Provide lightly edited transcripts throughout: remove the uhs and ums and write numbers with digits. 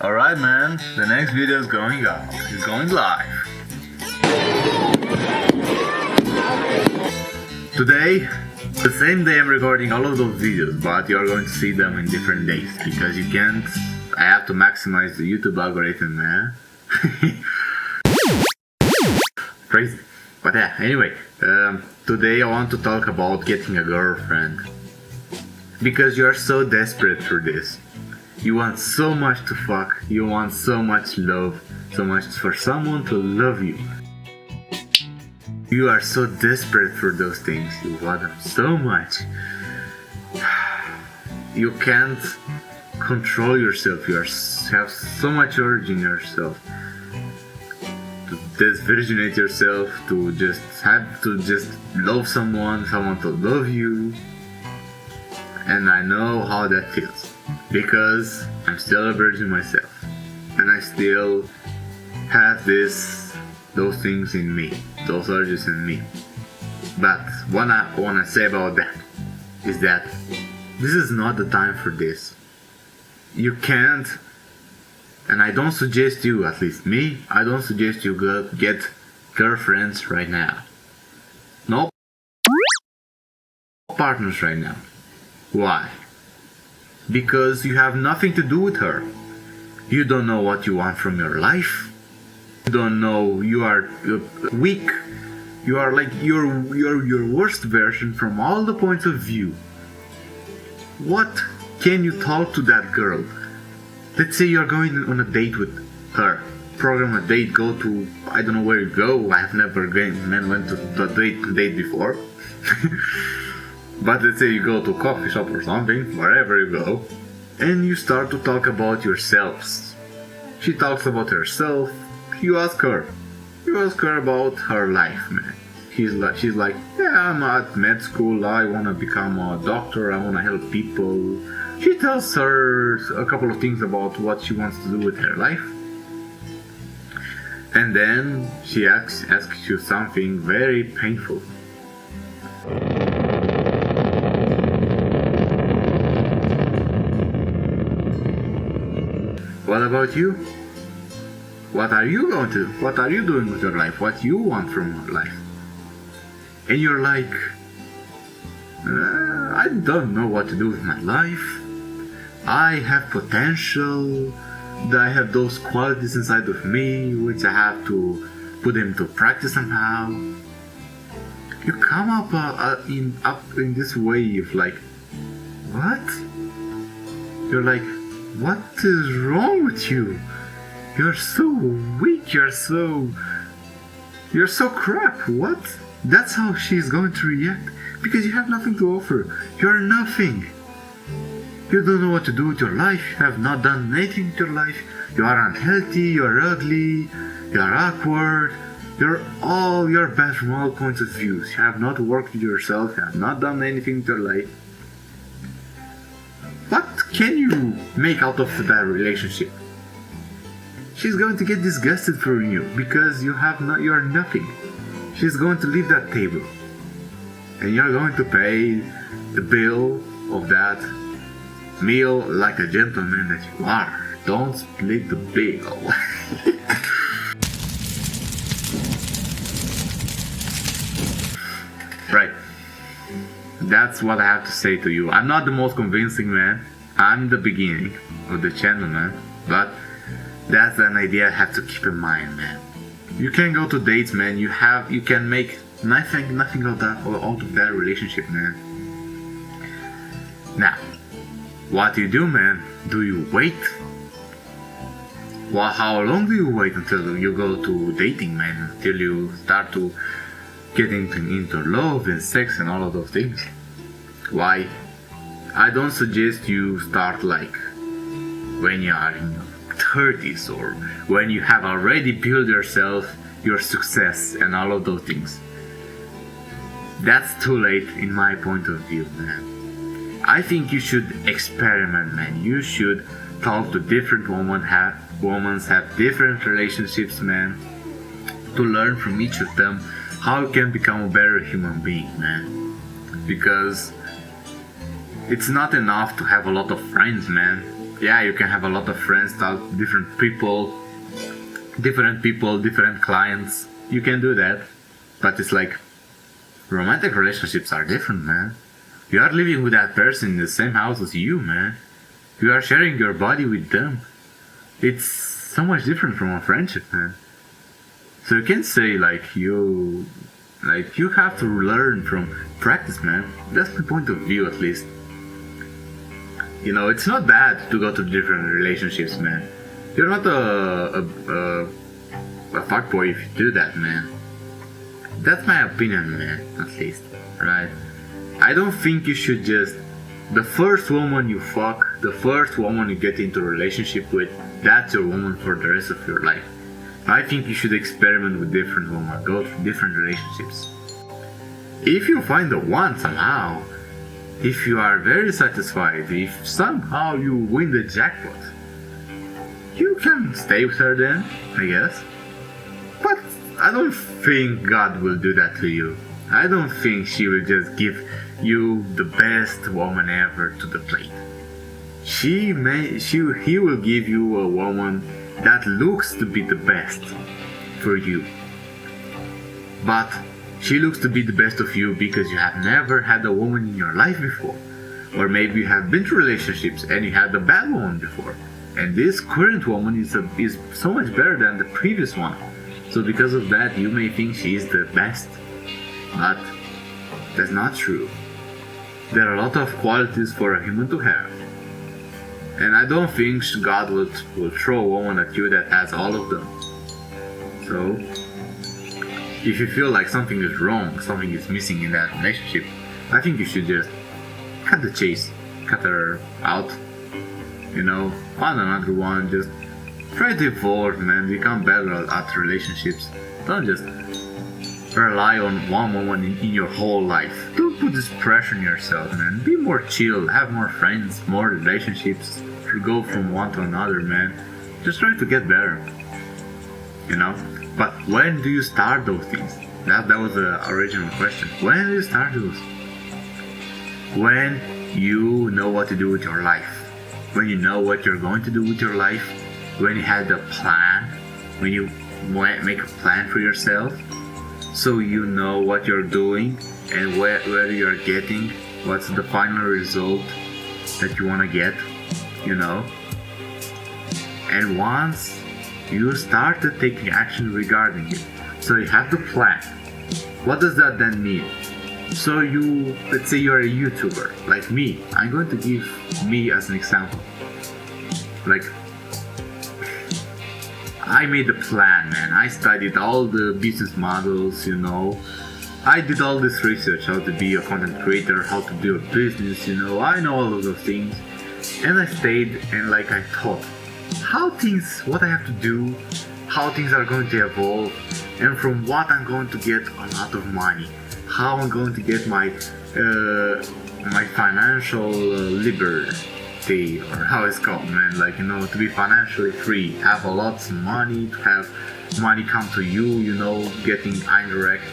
Alright man, the next video is going up. It's going live. Today, the same day I'm recording all of those videos, but you're going to see them in different days because you can't. I have to maximize the YouTube algorithm, man. Crazy. But yeah, anyway, today I want to talk about getting a girlfriend. Because you're so desperate for this. You want so much to fuck, you want so much love, so much for someone to love you. You are so desperate for those things, you want them so much. You can't control yourself, you have so much urge in yourself. To virginate yourself, to just love someone to love you. And I know how that feels. Because I'm still a virgin myself, and I still have those things in me, those urges in me. But what I want to say about that is that this is not the time for this. You can't, and I don't suggest you, at least me, I don't suggest you get girlfriends right now. No partners right now. Why? Because you have nothing to do with her. You don't know what you want from your life. You don't know, you're weak. You are like your worst version from all the points of view. What can you talk to that girl? Let's say you're going on a date with her. Program a date, go to, I don't know where you go. I have never went to a date before. But let's say you go to a coffee shop or something, wherever you go, and you start to talk about yourselves. She talks about herself, you ask her about her life, man. She's like, yeah, I'm at med school, I wanna become a doctor, I wanna help people. She tells her a couple of things about what she wants to do with her life. And then she asks you something very painful. What about you? What are you doing with your life? What you want from your life? And you're like, I don't know what to do with my life. I have potential. I have those qualities inside of me which I have to put into practice somehow. You come up in this way of like, what? You're like, what is wrong with you? You're so weak, you're so crap. What? That's how she's going to react. Because you have nothing to offer. You're nothing. You don't know what to do with your life. You have not done anything with your life. You are unhealthy, you're ugly, you're awkward. You're bad from all points of view. You have not worked with yourself, you have not done anything with your life. What can you make out of that relationship? She's going to get disgusted from you because you're nothing. She's going to leave that table. And you're going to pay the bill of that meal like a gentleman that you are. Don't split the bill. Right. That's what I have to say to you. I'm not the most convincing man. I'm the beginning of the channel, man. But that's an idea I have to keep in mind, man. You can go to dates, man. You can make nothing out of that relationship, man. Now, what do you do, man? Do you wait? Well, how long do you wait until you go to dating, man? Until you start to get into love and sex and all of those things? Why? I don't suggest you start like when you are in your 30s or when you have already built yourself, your success and all of those things. That's too late in my point of view, man. I think you should experiment, man. You should talk to different women, have different relationships, man, to learn from each of them how you can become a better human being, man. Because it's not enough to have a lot of friends, man. Yeah, you can have a lot of friends, talk to different people, different clients. You can do that. But it's like, romantic relationships are different, man. You are living with that person in the same house as you, man. You are sharing your body with them. It's so much different from a friendship, man. So you can say you have to learn from practice, man. That's my point of view, at least. It's not bad to go to different relationships, man. You're not a fuckboy if you do that, man. That's my opinion, man, at least, right? I don't think you should just... The first woman you fuck, the first woman you get into a relationship with, that's your woman for the rest of your life. I think you should experiment with different women, go through different relationships. If you find the one somehow, if you are very satisfied, if somehow you win the jackpot, you can stay with her then, I guess. But I don't think God will do that to you. I don't think she will just give you the best woman ever to the plate. He will give you a woman that looks to be the best for you. But she looks to be the best of you because you have never had a woman in your life before. Or maybe you have been through relationships and you had a bad woman before. And this current woman is so much better than the previous one. So because of that, you may think she is the best. But that's not true. There are a lot of qualities for a human to have. And I don't think God will throw a woman at you that has all of them. So, if you feel like something is wrong, something is missing in that relationship, I think you should just cut the chase, cut her out, find another one, just try to evolve, man, become better at relationships. Don't just rely on one woman in your whole life. Don't put this pressure on yourself, man. Be more chill, have more friends, more relationships, go from one to another, man. Just try to get better, But when do you start those things? That was the original question. When do you start those? When you know what to do with your life. When you know what you're going to do with your life. When you had a plan. When you make a plan for yourself. So you know what you're doing and where you're getting. What's the final result that you want to get. And once you started taking action regarding it, so you have the plan. What does that then mean? So let's say you're a YouTuber, like me. I'm going to give me as an example. Like, I made a plan, man. I studied all the business models, I did all this research, how to be a content creator, how to do a business, I know all of those things. And I stayed and I thought what I have to do, how things are going to evolve, and from what I'm going to get a lot of money, how I'm going to get my financial liberty, or how it's called, man, to be financially free, have a lot of money, to have money come to you, getting indirect.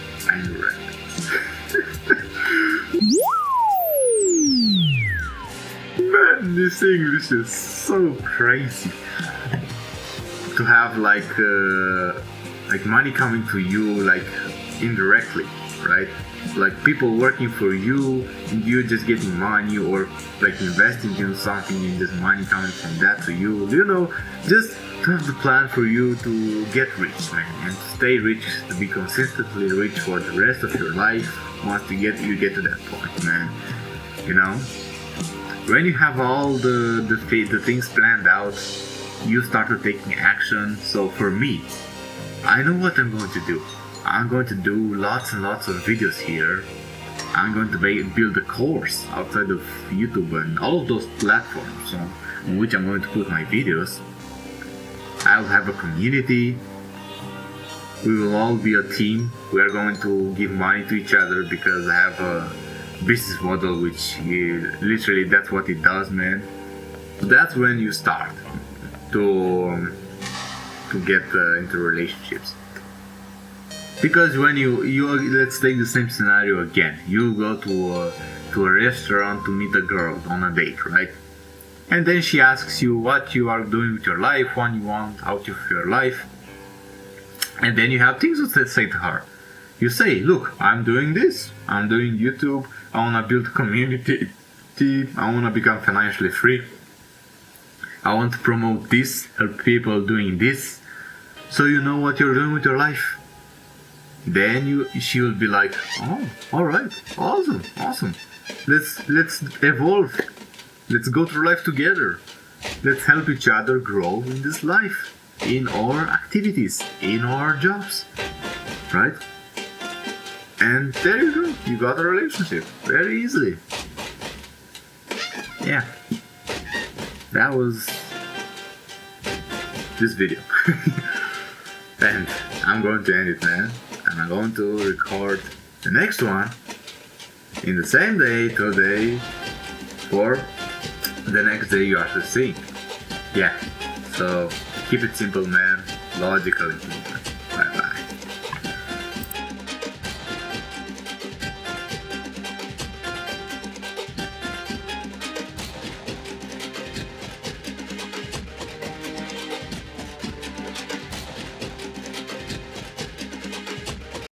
Man, this English is so crazy. To have money coming to you indirectly, right? Like people working for you and you just getting money, or investing in something and just money coming from that to you. Just to have the plan for you to get rich, man, and to stay rich, to be consistently rich for the rest of your life. Once you get to that point, man. When you have all the things planned out, you started taking action. So for me, I know what I'm going to do. I'm going to do lots and lots of videos here. I'm going to build a course outside of YouTube and all of those platforms on which I'm going to put my videos. I'll have a community. We will all be a team. We are going to give money to each other because I have a business model which literally that's what it does, man. That's when you start to get into relationships. Because when you let's take the same scenario again. You go to to a restaurant to meet a girl on a date, right? And then she asks you what you are doing with your life, what you want out of your life. And then you have things to say to her. You say, look, I'm doing this, I'm doing YouTube, I want to build a community, I want to become financially free, I want to promote this, help people doing this, so you know what you're doing with your life. Then she will be like, oh, all right, awesome. Let's evolve. Let's go through life together. Let's help each other grow in this life, in our activities, in our jobs, right? And there you go. You got a relationship very easily. Yeah. That was this video. And I'm going to end it, man. And I'm going to record the next one in the same day today for the next day you are to see. Yeah. So keep it simple, man. Logical improvement.